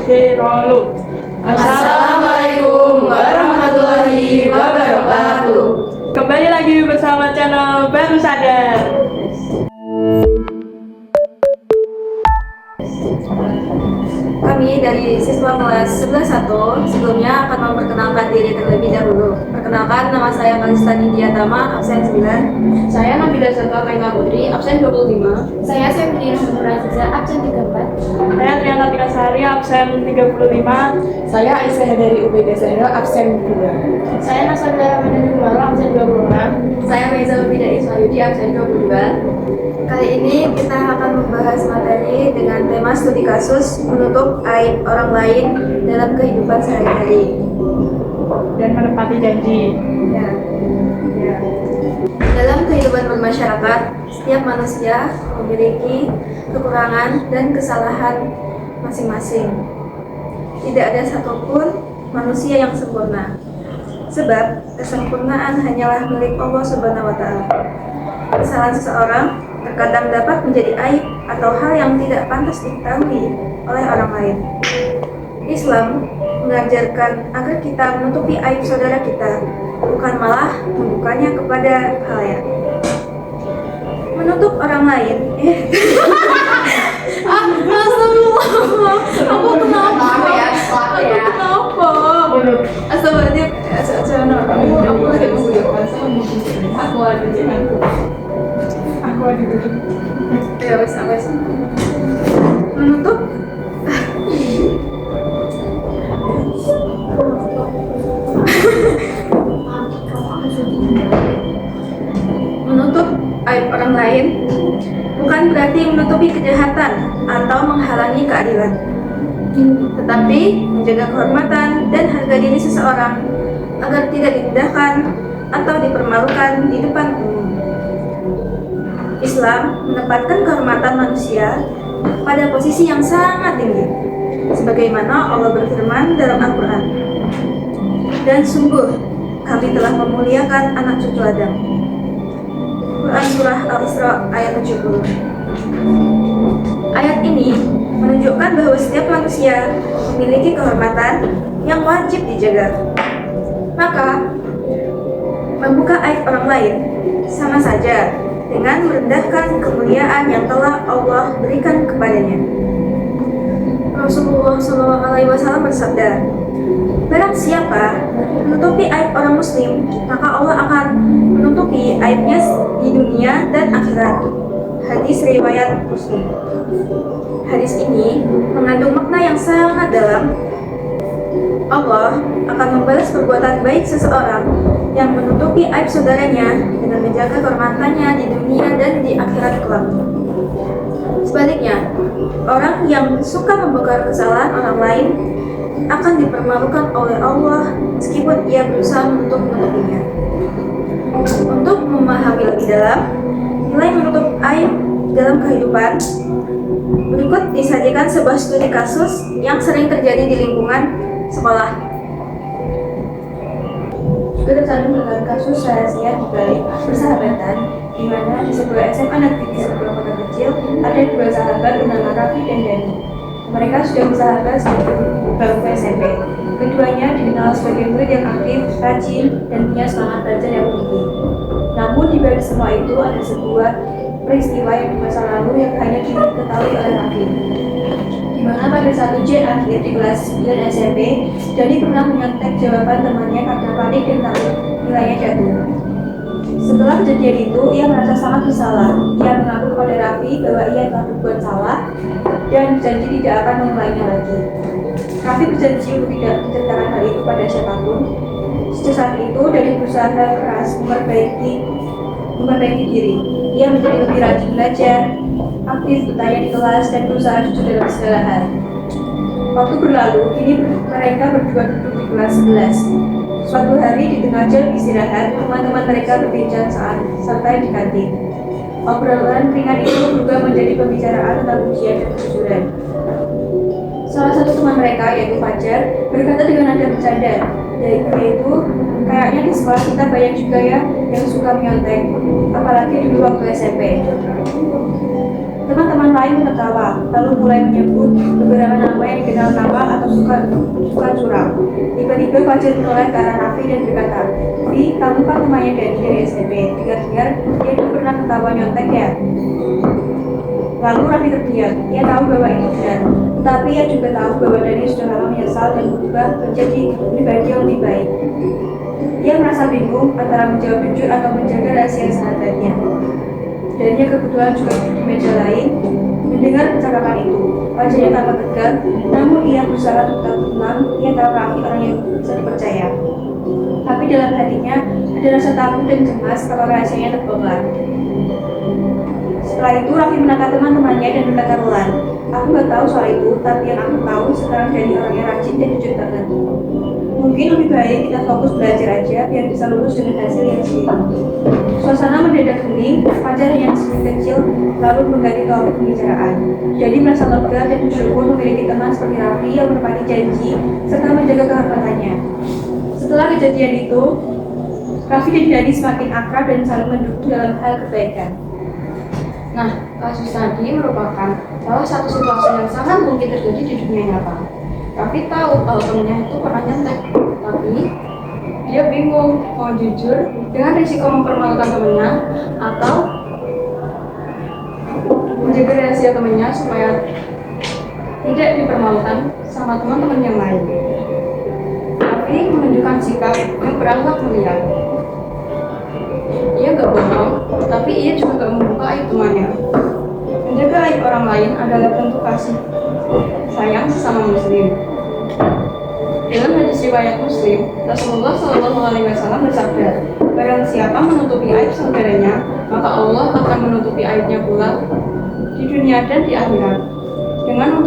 Oke, rolu. Assalamualaikum warahmatullahi wabarakatuh. Kembali lagi bersama channel Baru Sadar. Kami dari siswa kelas 11-1 sebelumnya akan memperkenalkan diri terlebih dahulu. Perkenalkan, nama saya Kalista Nindya Tama, absen 9. Saya Nabila Zatwa Maika Putri, absen 25. Saya Septiana Nur Aziza, absen 34. Saya Triana Tika Sari, absen 35. Saya Aisyah dari UBD Zahra, absen 2. Saya Nasabila Ramadhani Kumaro, absen 26. Saya Meza Lubida Ismayudi, absen 22. Kali ini kita akan membahas materi dengan tema studi kasus menutup aib orang lain dalam kehidupan sehari-hari. Dan menepati janji. Ya. Dalam kehidupan bermasyarakat, setiap manusia memiliki kekurangan dan kesalahan masing-masing. Tidak ada satupun manusia yang sempurna. Sebab kesempurnaan hanyalah milik Allah Subhanahu wa taala. Kesalahan seseorang terkadang dapat menjadi aib atau hal yang tidak pantas diketahui oleh orang lain. Islam mengajarkan agar kita menutupi aib saudara kita, bukan malah membukanya kepada khalayak. Menutup orang lain, Astagfirullah, aku kenapa? Astagfirullahaladzim, aku lagi mengguyur. Aku ada duduk. Ya wes. Menutup menutup aib orang lain bukan berarti menutupi kejahatan atau menghalangi keadilan, tetapi menjaga kehormatan dan harga diri seseorang agar tidak direndahkan atau dipermalukan di depan umum. Islam menempatkan kehormatan manusia pada posisi yang sangat tinggi, sebagaimana Allah berfirman dalam Al-Quran, dan sungguh kami telah memuliakan anak cucu Adam. Quran Surah Al-Isra ayat 70. Ayat ini menunjukkan bahwa setiap manusia memiliki kehormatan yang wajib dijaga. Maka membuka aib orang lain sama saja dengan merendahkan kemuliaan yang telah Allah berikan kepadanya. Rasulullah SAW bersabda, barang siapa menutupi aib orang muslim, maka Allah akan menutupi aibnya di dunia dan akhirat. Hadis riwayat Muslim. Hadis ini mengandung makna yang sangat dalam. Allah akan membalas perbuatan baik seseorang yang menutupi aib saudaranya dengan menjaga kehormatannya di dunia dan di akhirat kelak. Sebaliknya, orang yang suka membongkar kesalahan orang lain akan dipermalukan oleh Allah meskipun ia berusaha menutupinya. Untuk memahami lebih dalam nilai menutup aib dalam kehidupan, berikut disajikan sebuah studi kasus yang sering terjadi di lingkungan sekolah. Kita tersandung dengan kasus rahasia di balik persahabatan, di mana di sebuah SMA negeri di sebuah kota kecil ada dua sahabat bernama Raffi dan Dani. Mereka sudah bersahabat sejak bangku SMP. Keduanya dikenal sebagai murid yang aktif, rajin, dan punya semangat belajar yang tinggi. Namun di balik semua itu ada sebuah peristiwa yang di masa lalu yang hanya diketahui oleh Raffi. Di mana pada satu ujian akhir di kelas 9 SMP, Dani pernah menyontek jawaban temannya karena panik dan takut nilainya jatuh. Setelah kejadian itu, ia merasa sangat bersalah. Ia mengaku kepada Raffi bahwa ia telah berbuat salah dan berjanji tidak akan mengulangnya lagi. Raffi berjanji untuk tidak menceritakan hal itu pada siapapun. Sejak saat itu, Dani berusaha keras memperbaiki diri. Ia menjadi lebih rajin belajar, aktif bertanya di kelas, dan berusaha jujur dalam segala hal. Waktu berlalu, kini mereka berdua duduk di kelas 11. Suatu hari di tengah jam istirahat, teman-teman mereka berbincang saat santai di kantin. Obrolan ringan itu berubah menjadi pembicaraan tentang ujian dan kejujuran. Salah satu teman mereka, yaitu Fajar, berkata dengan nada bercanda, yaitu, kayaknya di sekolah kita banyak juga ya yang suka menyontek, apalagi dulu waktu SMP. Teman-teman lain tertawa, lalu mulai menyebut beberapa nama yang dikenal nakal atau suka curang. Tiba-tiba Fajar menoleh ke arah Raffi dan berkata, "Fi, kamu kan temannya dari SMP. Dengar-dengar dia dulu pernah ketawa nyontek ya?" Lalu Raffi terdiam. Ia tahu bahwa itu benar, tetapi ia juga tahu bahwa Dani sudah lama menyesal dan berubah menjadi pribadi yang lebih baik. Ia merasa bingung antara menjawab jujur atau menjaga rahasia sahabatnya. Dan ia kebetulan juga duduk di meja lain mendengar percakapan itu. Wajahnya tampak tegang, namun ia berusaha tetap tenang. Ia tahu Raffi orang yang bisa dipercaya. Tapi dalam hatinya ada rasa takut dan cemas kalau rahasianya terbongkar. Setelah itu Raffi menatap teman-temannya dan berkata pelan, "Aku gak tahu soal itu, tapi yang aku tahu sekarang Dani orangnya rajin dan jujur banget. Mungkin lebih baik kita fokus belajar aja biar bisa lulus dengan hasil yang seimbang." Suasana mendadak hening. Fajar yang senyum kecil lalu mengganti topik pembicaraan. Jadi merasa lega dan bersyukur memiliki teman seperti Raffi yang menepati janji serta menjaga kehormatannya. Setelah kejadian itu, Raffi dan Dani semakin akrab dan saling mendukung dalam hal kebaikan. Nah, kasus tadi merupakan salah satu situasi yang sangat mungkin terjadi di dunia nyata. Raffi tahu kalau temennya itu pernah nyontek, tapi dia bingung mau jujur dengan risiko mempermalukan temennya atau menjaga rahasia temennya supaya tidak dipermalukan sama teman-teman yang lain. Raffi menunjukkan sikap yang berakhlak mulia. Ia gak bohong, tapi ia juga gak membuka aib temannya. Menjaga aib orang lain adalah bentuk kasih sayang sesama muslim. Dalam hadis riwayat Muslim, Rasulullah SAW bersabda, "Barang siapa menutupi aib saudaranya, maka Allah akan menutupi aibnya pula di dunia dan di akhirat." Dengan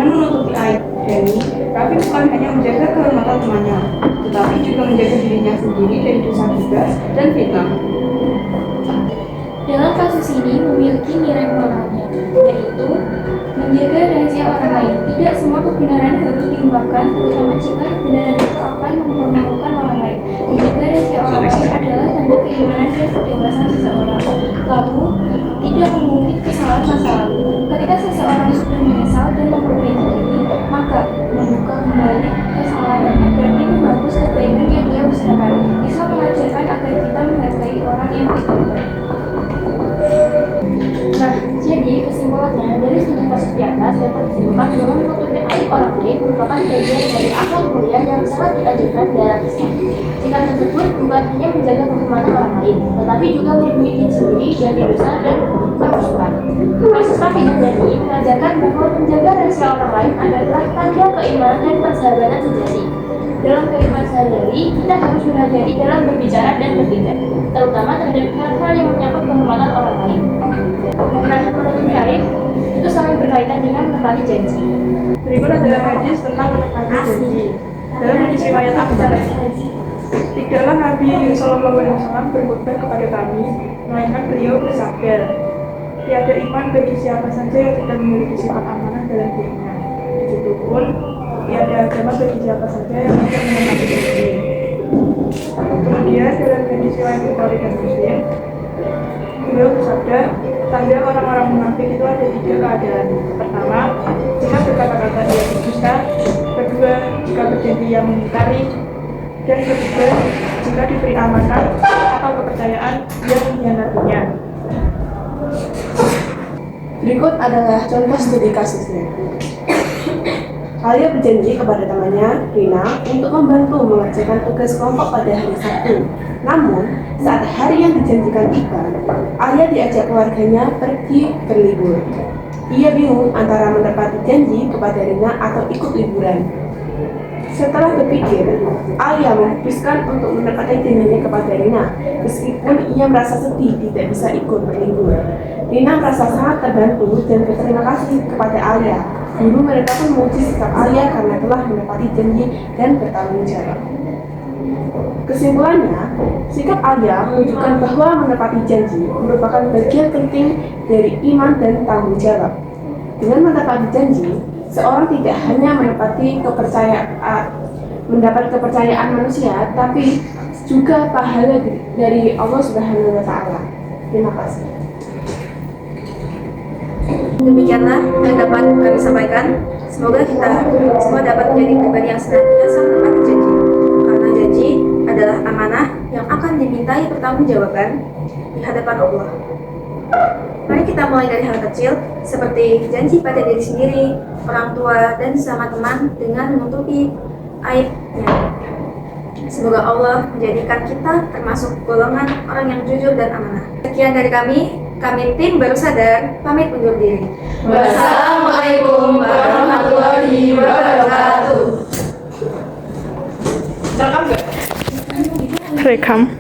menutupi aib Dani, Raffi bukan hanya menjaga kehormatan temannya, tetapi juga menjaga dirinya sendiri dari dosa gibah dan fitnah. Dalam kasus ini memiliki nilai moralnya, yaitu menjaga rahasia orang lain. Tidak semua kebenaran harus diungkapkan, terutama jika kebenaran itu akan mempermalukan orang lain. Menjaga rahasia orang lain adalah tanda keimanan dan kedewasaan seseorang. Lalu, tidak mengungkit kesalahan masa lalu. Ketika seseorang sudah menyesal dan memperbaiki diri, maka membuka kembali kesalahannya berarti membagus kebaikan yang dia usahakan. Bisa mengajarkan agar kita menghargai orang yang kita baik. Nah, jadi kesimpulannya dari studi kasus di atas dapat disimpulkan bahwa menutupi aib orang lain merupakan bagian dari akhlak mulia yang sangat diajarkan dalam Islam. Sikap tersebut bukan hanya menjaga kehormatan orang lain, tetapi juga melindungi diri sendiri dari dosa dan kerusakan. Kasus Raffi dan Dani mengajarkan bahwa menjaga rahasia orang lain adalah tanda keimanan dan persahabatan sejati. Dalam kehidupan sehari-hari, kita harus berhati-hati dalam berbicara dan bertindak, terutama terhadap hal-hal yang menyangkut kehormatan orang lain. Nah, menutupi aib itu sangat berkaitan dengan menepati janji. Berikut adalah hadis tentang menepati janji. Dalam hadis riwayat Ahmad, "Tidaklah Nabi SAW berkhutbah kepada kami, melainkan beliau bersabda, tiada iman bagi siapa saja yang tidak memiliki sifat amanah dalam dirinya. Begitupun tiada agama bagi siapa saja yang tidak menepati janji." Kemudian dalam hadis riwayat Bukhari dan Muslim, beliau bersabda, tanda orang-orang munafik itu ada 3 keadaan. Pertama, jika berkata-kata dia berdusta. Kedua, jika berjanji yang mengingkari. Dan ketiga, jika diberi amanah atau kepercayaan yang mengkhianatinya. Berikut adalah contoh studi kasusnya. Alia berjanji kepada temannya, Rina, untuk membantu mengerjakan tugas kelompok pada hari Sabtu. Namun, saat hari yang dijanjikan tiba, Alia diajak keluarganya pergi berlibur. Ia bingung antara menepati janji kepada Rina atau ikut liburan. Setelah berpikir, Alia memutuskan untuk menepati janjinya kepada Rina, meskipun ia merasa sedih tidak bisa ikut berlibur. Rina merasa sangat terbantu dan berterima kasih kepada Alia. Guru mereka pun memuji sikap Alia karena telah menepati janji dan bertanggung jawab. Kesimpulannya, sikap Alia menunjukkan bahwa menepati janji merupakan bagian penting dari iman dan tanggung jawab. Dengan menepati janji, seorang tidak hanya mendapat kepercayaan manusia, tapi juga pahala dari Allah Subhanahu wa Ta'ala. Terima kasih. Demikianlah yang dapat kami sampaikan. Semoga kita semua dapat menjadi pribadi yang senantiasa menepati janji. Karena janji adalah amanah yang akan dimintai pertanggungjawaban di hadapan Allah. Mari kita mulai dari hal kecil, seperti janji pada diri sendiri, orang tua, dan sama teman dengan menutupi aibnya. Semoga Allah menjadikan kita termasuk golongan orang yang jujur dan amanah. Sekian dari kami tim Baru Sadar, pamit undur diri. Wassalamualaikum warahmatullahi wabarakatuh. Rekam.